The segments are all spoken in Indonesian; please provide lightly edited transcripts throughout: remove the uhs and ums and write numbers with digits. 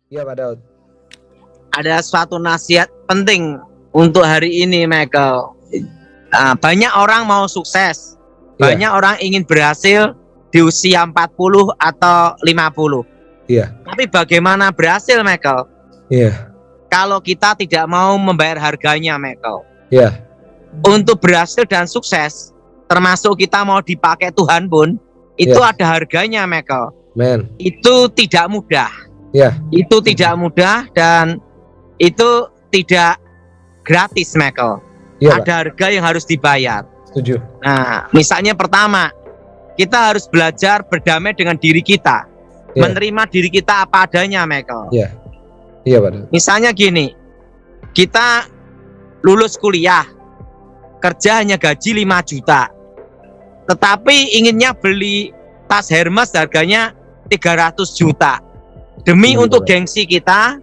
Iya Pak Daud. Ada suatu nasihat penting untuk hari ini, Michael. Banyak orang mau sukses, banyak orang ingin berhasil di usia 40 atau 50. Iya. Tapi bagaimana berhasil, Michael? Iya. Kalau kita tidak mau membayar harganya, Michael. Iya. Untuk berhasil dan sukses, termasuk kita mau dipakai Tuhan pun, itu ada harganya, Michael. Men. Itu tidak mudah. Iya. Itu tidak mudah dan itu tidak gratis, Michael. Iya, ada harga yang harus dibayar. Setuju. Nah, misalnya pertama, kita harus belajar berdamai dengan diri kita, menerima diri kita apa adanya, Michael. Iya, iya Pak. Misalnya gini, kita lulus kuliah, kerja hanya gaji 5 juta, tetapi inginnya beli tas Hermes harganya 300 juta. Demi untuk gengsi kita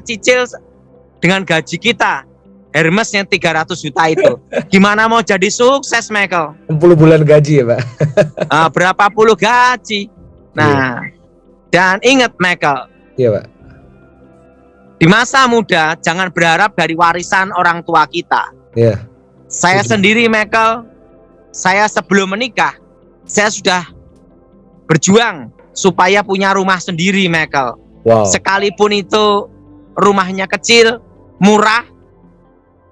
cicil dengan gaji kita Hermes yang 300 juta itu. Gimana mau jadi sukses, Michael? 60 bulan gaji ya Pak. Berapa puluh gaji. Nah, dan ingat Michael, iya Pak, di masa muda jangan berharap dari warisan orang tua kita. Iya. Saya sendiri, Michael, saya sebelum menikah, saya sudah berjuang supaya punya rumah sendiri, Michael. Wow. Sekalipun itu rumahnya kecil, murah,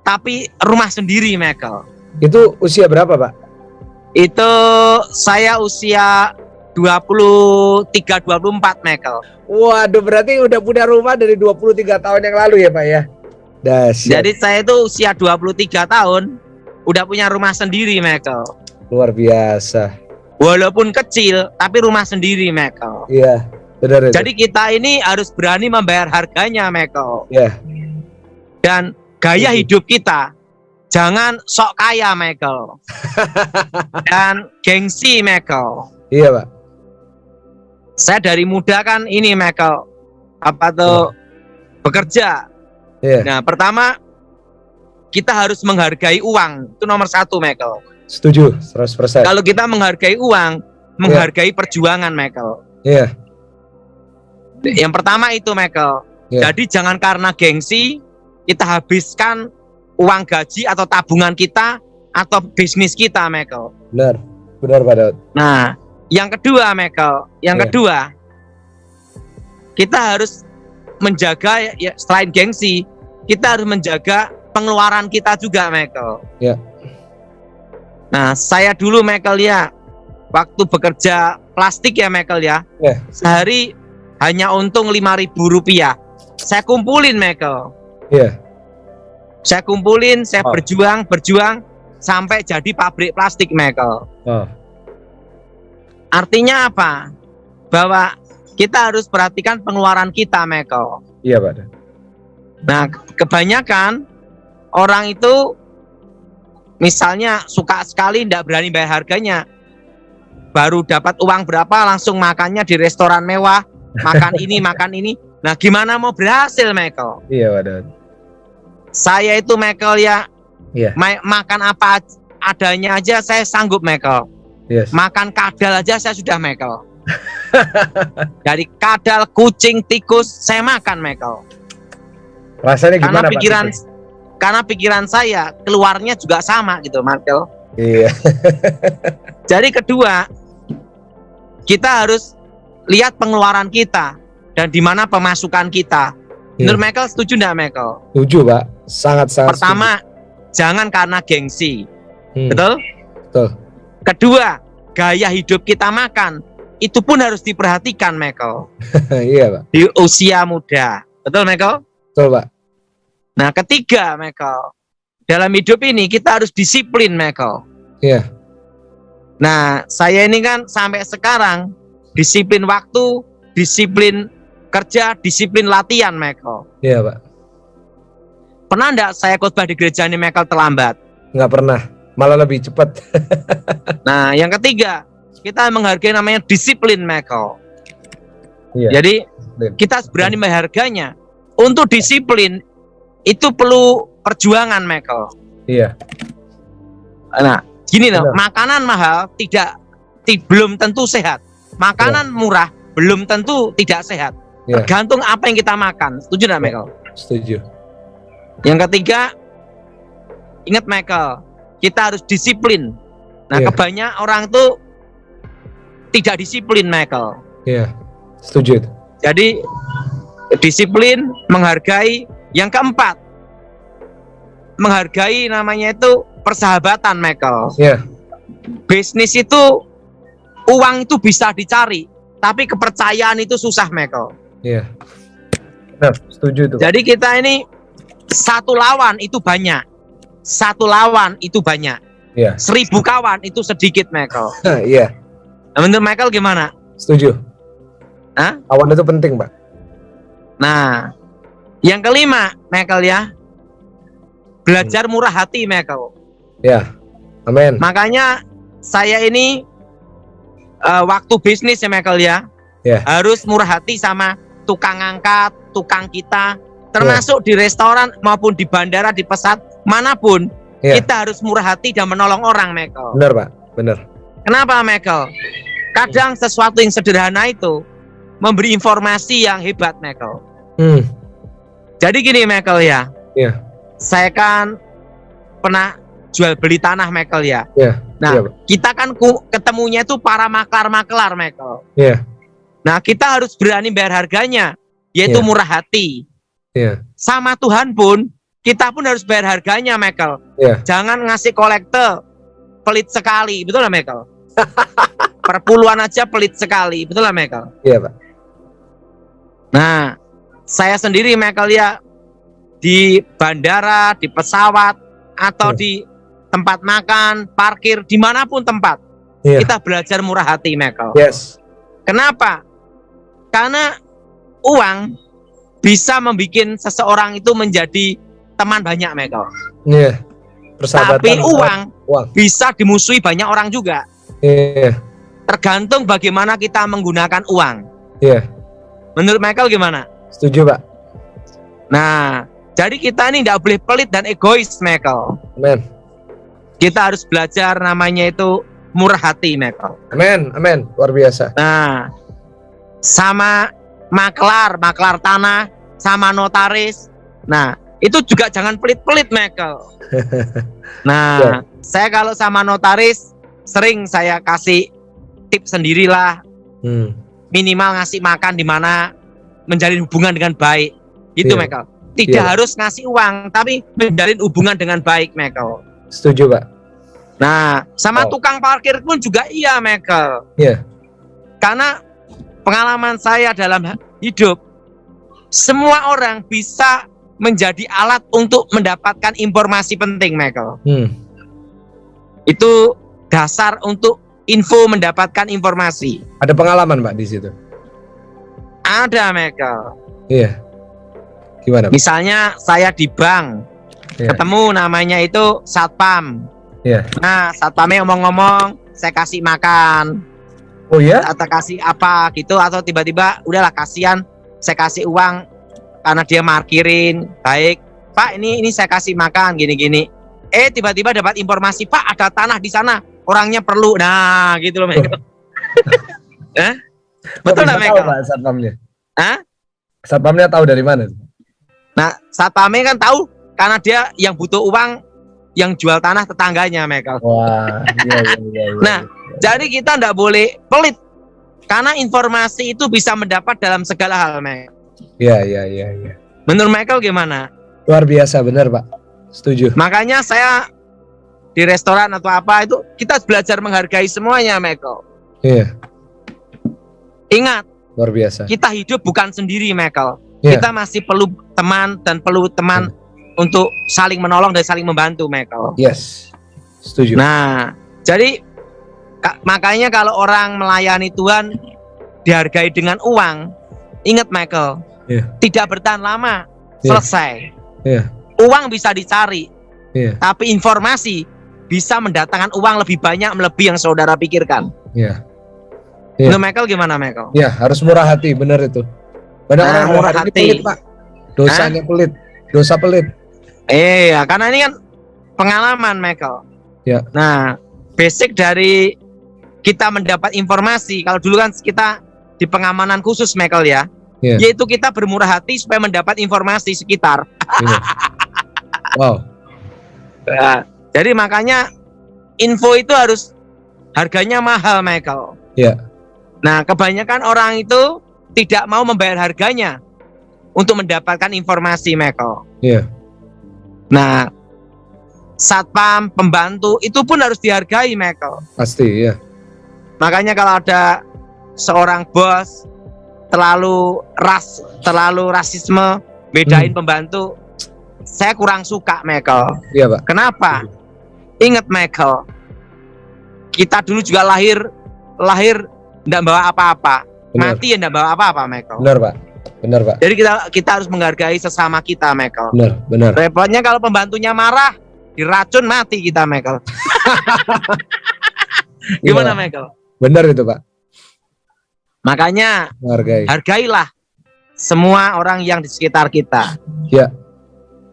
tapi rumah sendiri, Michael. Itu usia berapa, Pak? Itu saya usia 23-24, Michael. Waduh, berarti udah punya rumah dari 23 tahun yang lalu ya, Pak ya? Dahsyat. Jadi saya itu usia 23 tahun udah punya rumah sendiri, Michael. Luar biasa. Walaupun kecil, tapi rumah sendiri, Michael. Iya, benar. Jadi kita ini harus berani membayar harganya, Michael. Iya. Dan gaya hidup kita jangan sok kaya, Michael. Dan gengsi, Michael. Iya, Pak. Saya dari muda kan ini, Michael, bekerja. Iya. Nah, pertama kita harus menghargai uang, itu nomor 1, Michael. Setuju, 100%. Kalau kita menghargai uang, menghargai perjuangan, Michael. Iya. Yang pertama itu, Michael. Jadi jangan karena gengsi kita habiskan uang gaji atau tabungan kita atau bisnis kita, Michael. Benar, benar Pak Daud. Nah, yang kedua, Michael, kedua, kita harus menjaga, selain gengsi, kita harus menjaga pengeluaran kita juga, Michael. Ya. Nah, saya dulu, Michael, ya, waktu bekerja plastik ya, Michael, ya, sehari hanya untung Rp5.000. Saya kumpulin, Michael. Iya. Saya kumpulin, saya berjuang sampai jadi pabrik plastik, Michael. Artinya apa? Bahwa kita harus perhatikan pengeluaran kita, Michael. Iya, Pak. Nah, kebanyakan orang itu misalnya suka sekali tidak berani bayar harganya. Baru dapat uang berapa langsung makannya di restoran mewah, makan ini, makan ini. Nah, gimana mau berhasil, Michael? Iya, Pak Daud. Saya itu, Michael, ya, makan apa adanya aja saya sanggup, Michael. Yes. Makan kadal aja saya sudah, Michael. Dari kadal, kucing, tikus saya makan, Michael. Rasanya gimana, karena pikiran saya keluarnya juga sama gitu, Michael. Iya. Jadi kedua, kita harus lihat pengeluaran kita dan di mana pemasukan kita. Menurut Michael, setuju enggak, Michael? Setuju, Pak. Sangat-sangat. Pertama, jangan karena gengsi. Betul? Betul. Kedua, gaya hidup kita makan itu pun harus diperhatikan, Michael. Iya, Pak. Di usia muda. Betul, Michael? Betul, Pak. Nah, ketiga, Michael, dalam hidup ini kita harus disiplin, Michael. Iya. Nah, saya ini kan sampai sekarang disiplin waktu, disiplin kerja, disiplin latihan, Michael. Iya, Pak. Pernah enggak saya khotbah di gereja ini, Michael, terlambat? Enggak pernah, malah lebih cepat. Nah, yang ketiga, kita menghargai namanya disiplin, Michael. Iya. Jadi kita berani menghargainya. Untuk disiplin itu perlu perjuangan, Michael. Iya. Nah, gini loh, makanan mahal belum tentu sehat. Makanan murah belum tentu tidak sehat. Ya. Tergantung apa yang kita makan. Setuju nggak, Michael? Setuju. Yang ketiga, ingat Michael, kita harus disiplin. Nah, Iya. kebanyakan orang tuh tidak disiplin, Michael. Iya. Setuju itu. Jadi disiplin, menghargai. Yang keempat, menghargai namanya itu persahabatan, Michael. Iya. Bisnis itu, uang itu bisa dicari, tapi kepercayaan itu susah, Michael. Iya. Benar, setuju itu. Jadi kita ini satu lawan itu banyak, satu lawan itu banyak, Iya. 1000 kawan itu sedikit, Michael. Iya. Nah, menurut Michael gimana? Setuju. Hah? Kawan itu penting, Pak. Nah, yang kelima, Michael ya, belajar murah hati, Michael. Ya. Amin. Makanya saya ini waktu bisnis ya, Michael ya, Ya. harus murah hati sama tukang angkat, tukang kita, termasuk di restoran maupun di bandara, di pesawat manapun, Ya. kita harus murah hati dan menolong orang, Michael. Benar, Pak. Benar. Kenapa, Michael? Kadang sesuatu yang sederhana itu memberi informasi yang hebat, Michael. Jadi gini, Michael ya, Iya. saya kan pernah jual beli tanah, Michael ya. Iya. Nah, Iya, Pak. kita kan ketemunya itu para maklar-maklar, Michael. Iya. Nah, kita harus berani bayar harganya, yaitu Iya. murah hati. Iya. Sama Tuhan pun, kita pun harus bayar harganya, Michael. Iya. Jangan ngasih kolektor pelit sekali, betul lah, Michael? Perpuluhan aja pelit sekali, betul lah, Michael? Iya, Pak. Nah, saya sendiri, Michael ya, di bandara, di pesawat, atau di tempat makan, parkir, dimanapun tempat, Iya. kita belajar murah hati, Michael. Yes. Kenapa? Karena uang bisa membuat seseorang itu menjadi teman banyak, Michael. Iya. Persahabatan. Tapi uang bisa dimusuhi banyak orang juga. Iya. Tergantung bagaimana kita menggunakan uang. Iya. Menurut Michael gimana? Setuju, Pak. Nah, jadi kita ini tidak boleh pelit dan egois, Michael. Amin. Kita harus belajar namanya itu murah hati, Michael. Amin. Amin. Luar biasa. Nah, sama maklar tanah, sama notaris. Nah, itu juga jangan pelit-pelit, Michael. Nah, saya kalau sama notaris sering saya kasih tips sendirilah. Minimal ngasih makan di mana, menjalin hubungan dengan baik. Gitu, Iya. Michael. Tidak harus ngasih uang, tapi menjalin hubungan dengan baik, Michael. Setuju, Pak. Nah, sama tukang parkir pun juga iya, Michael. Iya. Karena pengalaman saya dalam hidup, semua orang bisa menjadi alat untuk mendapatkan informasi penting, Michael. Itu dasar untuk info mendapatkan informasi. Ada pengalaman, Pak, di situ? Ada, Michael. Iya. Gimana, Pak? Misalnya saya di bank, Iya. ketemu namanya itu satpam. Iya. Nah, satpamnya ngomong-ngomong, saya kasih makan. Oh ya? Atau kasih apa gitu, atau tiba-tiba udahlah kasihan, saya kasih uang karena dia markirin. Baik, Pak, ini saya kasih makan gini-gini. Tiba-tiba dapat informasi, Pak, ada tanah di sana, orangnya perlu. Nah, gitu loh, Michael. Betul nggak, Michael? Pak, satpamnya? Hah? Satpamnya tahu dari mana? Nah, satpamnya kan tahu karena dia yang butuh uang, yang jual tanah tetangganya, Michael. Wah, iya. Nah, jadi kita nggak boleh pelit karena informasi itu bisa mendapat dalam segala hal, Michael. Iya. Menurut Michael gimana? Luar biasa, benar, Pak. Setuju. Makanya saya di restoran atau apa itu kita belajar menghargai semuanya, Michael. Iya. Ingat, Luar biasa. kita hidup bukan sendiri, Michael. Iya. Kita masih perlu teman dan perlu teman untuk saling menolong dan saling membantu, Michael. Yes. Setuju. Nah, jadi makanya kalau orang melayani Tuhan dihargai dengan uang, ingat, Michael, tidak bertahan lama, selesai. Uang bisa dicari, tapi informasi bisa mendatangkan uang lebih banyak melebihi yang saudara pikirkan. Menurut Michael gimana, Michael? Ya, harus murah hati, benar itu. Banyak orang murah hari ini hati, pelit, Pak. Dosanya pelit, dosa pelit. Iya, karena ini kan pengalaman, Michael. Ya. Nah, basic dari kita mendapat informasi. Kalau dulu kan kita di pengamanan khusus, Michael ya. Iya. Yaitu kita bermurah hati supaya mendapat informasi sekitar. Iya. Wow. Nah, jadi makanya info itu harus harganya mahal, Michael. Iya. Nah, kebanyakan orang itu tidak mau membayar harganya untuk mendapatkan informasi, Michael. Iya. Nah, satpam, pembantu itu pun harus dihargai, Michael. Pasti, ya. Makanya kalau ada seorang bos terlalu rasisme, bedain pembantu, saya kurang suka, Michael. Iya, Pak. Kenapa? Ingat, Michael, kita dulu juga lahir enggak bawa apa-apa, Benar. mati ya enggak bawa apa-apa, Michael. Benar, Pak. Benar, Pak. Jadi kita harus menghargai sesama kita, Michael. Benar. Repotnya kalau pembantunya marah, diracun, mati kita, Michael. Gimana, Iya. Michael? Benar itu, Pak. Makanya Menghargai. hargailah semua orang yang di sekitar kita. Ya.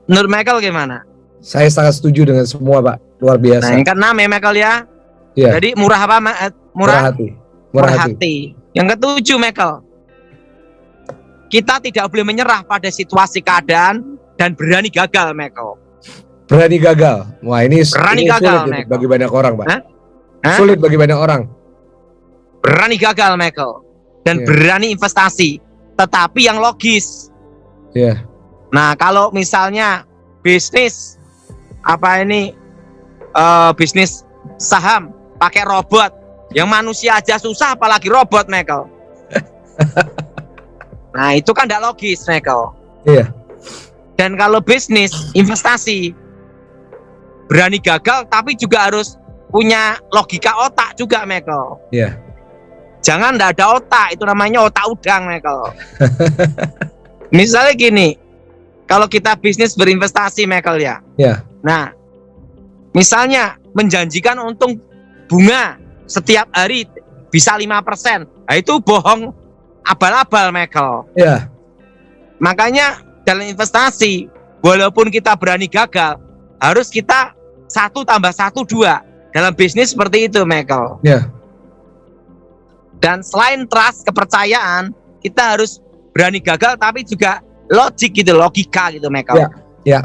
Menurut Michael gimana? Saya sangat setuju dengan semua, Pak. Luar Nah, biasa. yang keenam ya, Michael ya. Iya. Jadi murah apa? Murah hati. Murah hati. Yang ketujuh, Michael, kita tidak boleh menyerah pada situasi keadaan dan berani gagal, Michael. Berani gagal. Wah, ini Berani ini gagal, sulit Michael. bagi banyak orang, Pak. Hah? Hah? Sulit bagi banyak orang. Berani gagal, Michael, dan Iya. berani investasi, tetapi yang logis. Iya. Nah, kalau misalnya bisnis bisnis saham pakai robot, yang manusia aja susah apalagi robot, Michael. Nah, itu kan tidak logis, Michael. Iya. Dan kalau bisnis investasi berani gagal, tapi juga harus punya logika otak juga, Michael. Iya. Jangan tidak ada otak, itu namanya otak udang, Michael. Misalnya gini, kalau kita bisnis berinvestasi, Michael ya. Iya. Nah, misalnya menjanjikan untung bunga setiap hari bisa 5%. Nah, itu bohong abal-abal, Michael. Iya. Makanya dalam investasi, walaupun kita berani gagal, harus kita 1 tambah 1 2. Dalam bisnis seperti itu, Michael. Iya. Dan selain trust, kepercayaan, kita harus berani gagal, tapi juga logik gitu, logika gitu, Michael. Iya. Iya.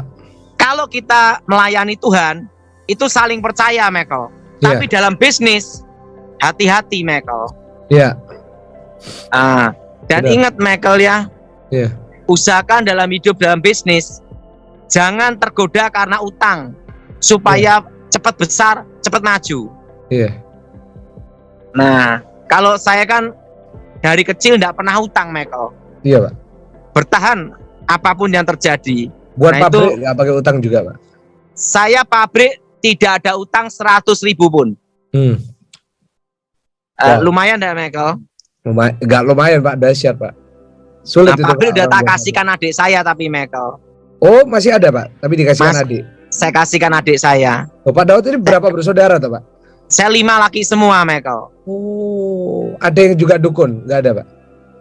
Kalau kita melayani Tuhan, itu saling percaya, Michael. Iya. Tapi dalam bisnis, hati-hati, Michael. Iya. Dan Benar. ingat, Michael ya, Iya. usahakan dalam hidup, dalam bisnis, jangan tergoda karena utang, supaya cepat besar, cepat maju. Iya. Nah, kalau saya kan dari kecil tidak pernah utang, Michael. Iya, Pak. Bertahan apapun yang terjadi. Buat Nah, pabrik nggak pakai utang juga, Pak. Saya pabrik tidak ada utang 100.000 pun. Wow. Lumayan enggak, Michael? Nggak lumayan, Pak. Dahsyat, Pak. Sulit Nah, itu, pabrik Pak, udah orang tak biasa. kasihkan adik saya, tapi Michael, Oh, masih ada, Pak. Tapi dikasihkan Mas- adik. saya kasihkan adik saya. Oh, Pak Daud ini berapa bersaudara, tuh, Pak? Saya 5 laki semua, Michael. Oh, ada yang juga dukun? Nggak ada, Pak?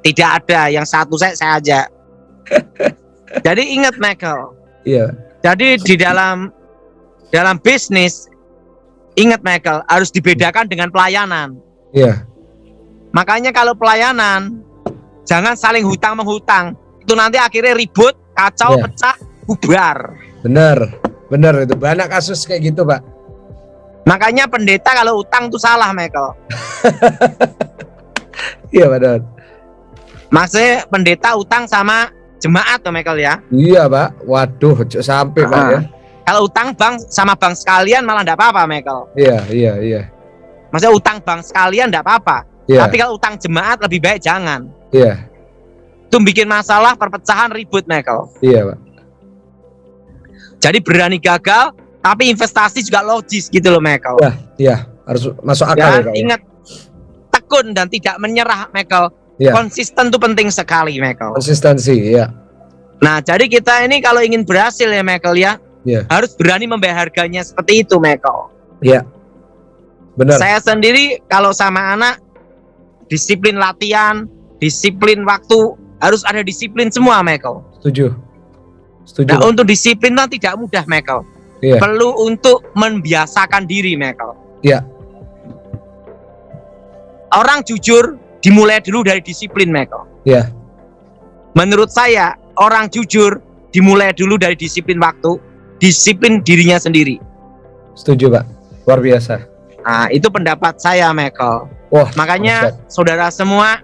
Tidak ada, yang satu saya aja. Jadi ingat, Michael. Iya. Jadi di dalam bisnis, ingat, Michael, harus dibedakan dengan pelayanan. Iya. Makanya kalau pelayanan, jangan saling hutang menghutang. Itu nanti akhirnya ribut, kacau, Iya. pecah, bubar. Benar itu. Banyak kasus kayak gitu, Pak. Makanya pendeta kalau utang itu salah, Michael. Iya, Pak Daud. Maksudnya pendeta utang sama jemaat tuh, Michael ya. Iya, Pak. Waduh, sampai, Pak, ya. Kalau utang bank sama bank sekalian malah enggak apa-apa, Michael. Iya. Maksudnya utang bank sekalian enggak apa-apa. Iya. Tapi kalau utang jemaat lebih baik jangan. Iya. Itu bikin masalah, perpecahan, ribut, Michael. Iya, Pak. Jadi berani gagal, tapi investasi juga logis gitu loh, Michael. Iya, harus masuk akal ya, Dan Pak. ingat, tekun dan tidak menyerah, Michael. Iya. Konsisten itu penting sekali, Michael. Konsistensi, iya. Nah, jadi kita ini kalau ingin berhasil ya, Michael ya, Iya. harus berani membayar harganya seperti itu, Michael. Iya. Benar. Saya sendiri kalau sama anak, disiplin latihan, disiplin waktu, harus ada disiplin semua, Michael. Setuju. Nah, untuk disiplin itu tidak mudah, Michael. Iya. Perlu untuk membiasakan diri, Michael. Iya. Orang jujur dimulai dulu dari disiplin, Michael. Iya. Menurut saya, orang jujur dimulai dulu dari disiplin waktu, disiplin dirinya sendiri. Setuju, Pak. Luar biasa. Nah, itu pendapat saya, Michael. Wah, Makanya saudara semua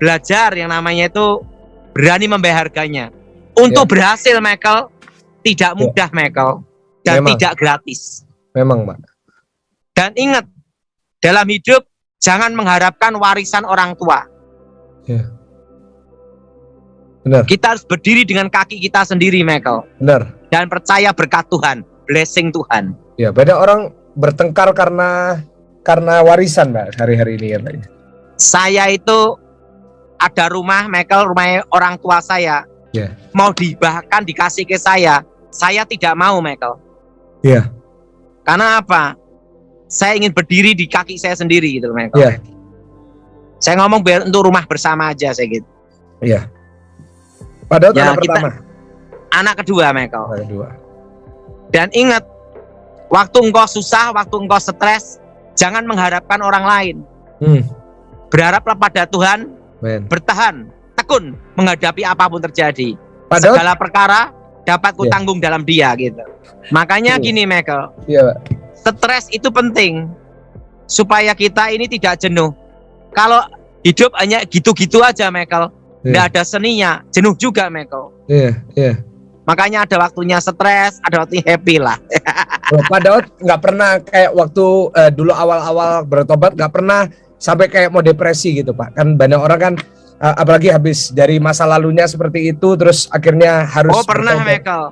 belajar yang namanya itu berani membayar harganya. Untuk berhasil, Michael, tidak mudah, Michael, dan Memang. tidak gratis. Memang, Pak. Dan ingat, dalam hidup jangan mengharapkan warisan orang tua. Ya. Benar. Kita harus berdiri dengan kaki kita sendiri, Michael, Benar. dan percaya berkat Tuhan, blessing Tuhan. Ya, banyak orang bertengkar karena warisan, Pak, hari-hari ini ya, Pak. Saya itu ada rumah, Michael, rumah orang tua saya. Ya. Mau dihibahkan, dikasih ke saya tidak mau, Michael. Iya. Karena apa? Saya ingin berdiri di kaki saya sendiri gitu, Michael. Iya. Saya ngomong biar untuk rumah bersama aja, saya gitu. Iya. Padahal Ya, anak pertama. Anak kedua, Michael. Anak kedua. Dan ingat, waktu engkau susah, waktu engkau stres, jangan mengharapkan orang lain. Berharaplah pada Tuhan, Men. bertahan, tekun menghadapi apapun terjadi. Padahal Segala perkara dapat kutanggung dalam Dia gitu. Makanya gini, Michael, iya, Pak. stres itu penting supaya kita ini tidak jenuh. Kalau hidup hanya gitu-gitu aja, Michael, tidak ada seninya, jenuh juga, Michael. Iya, iya. Makanya ada waktunya stres, ada waktunya happy lah. Padahal nggak pernah kayak waktu dulu awal-awal bertobat nggak pernah sampai kayak mau depresi gitu, Pak. Kan banyak orang kan apalagi habis dari masa lalunya seperti itu terus akhirnya harus pernah, bertobat. Michael.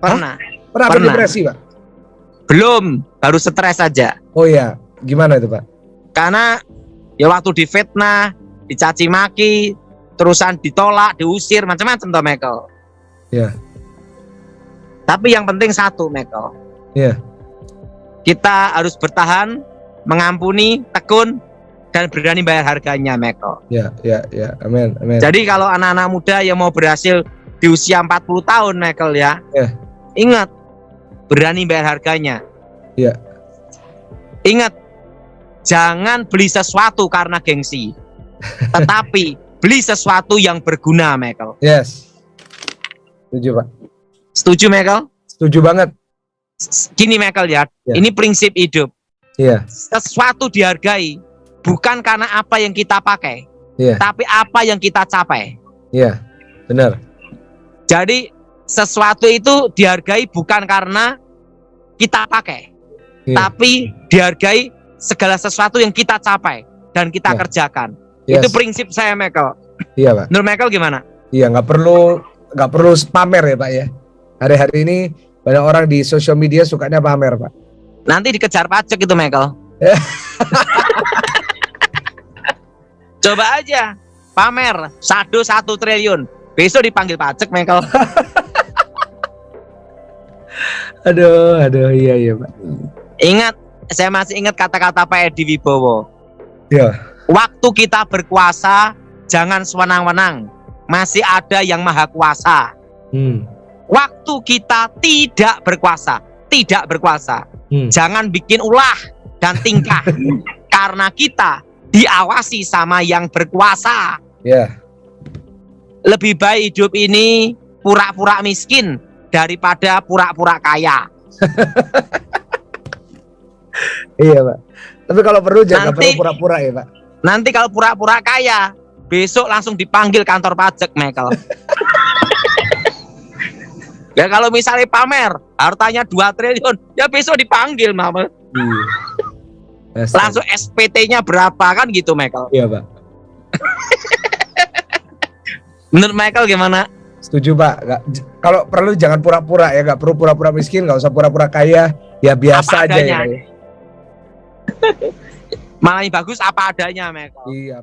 Pernah. Pernah depresi, Pak? Belum, baru stres saja. Oh iya, gimana itu, Pak? Karena ya waktu difitnah, dicaci maki, terusan ditolak, diusir, macam-macam toh, Michael. Iya. Tapi yang penting satu, Michael. Iya. Kita harus bertahan, mengampuni, tekun, dan berani bayar harganya, Michael. Iya, iya, iya. Amin, amin. Jadi kalau anak-anak muda yang mau berhasil di usia 40 tahun, Michael ya, ingat, berani bayar harganya. Iya. Ingat, jangan beli sesuatu karena gengsi, tetapi beli sesuatu yang berguna, Michael. Yes. Setuju, Pak. Setuju, Michael? Setuju banget. Gini, Michael ya, ini prinsip hidup. Iya. Sesuatu dihargai bukan karena apa yang kita pakai, tapi apa yang kita capai. Iya, benar. Jadi sesuatu itu dihargai bukan karena kita pakai, tapi dihargai segala sesuatu yang kita capai dan kita kerjakan. Itu prinsip saya, Michael. Iya, Pak. Menurut Michael gimana? Iya, nggak perlu pamer ya, Pak ya. Hari-hari ini banyak orang di sosial media sukanya pamer, Pak. Nanti dikejar pajak itu, Michael. Coba aja pamer saldo 1 triliun, besok dipanggil pajak, Michael. Aduh, iya, Pak. Ingat, saya masih ingat kata-kata Pak Edi Wibowo. Iya. Waktu kita berkuasa, jangan sewenang-wenang. Masih ada yang maha kuasa. Waktu kita tidak berkuasa, jangan bikin ulah dan tingkah. Karena kita diawasi sama yang berkuasa. Lebih baik hidup ini pura-pura miskin daripada pura-pura kaya. Iya, Pak. Tapi kalau perlu jangan perlu pura-pura ya, Pak. Nanti kalau pura-pura kaya, besok langsung dipanggil kantor pajak, Michael. Ya kalau misalnya pamer hartanya 2 triliun, ya besok dipanggil, Mama. Langsung SPT-nya berapa kan gitu, Michael? Iya, Pak. Menurut Michael gimana? Setuju, Pak. Kalau perlu jangan pura-pura ya, nggak perlu pura-pura miskin, nggak usah pura-pura kaya, ya biasa aja ya. Malah yang bagus apa adanya, Michael. Iya, Pak.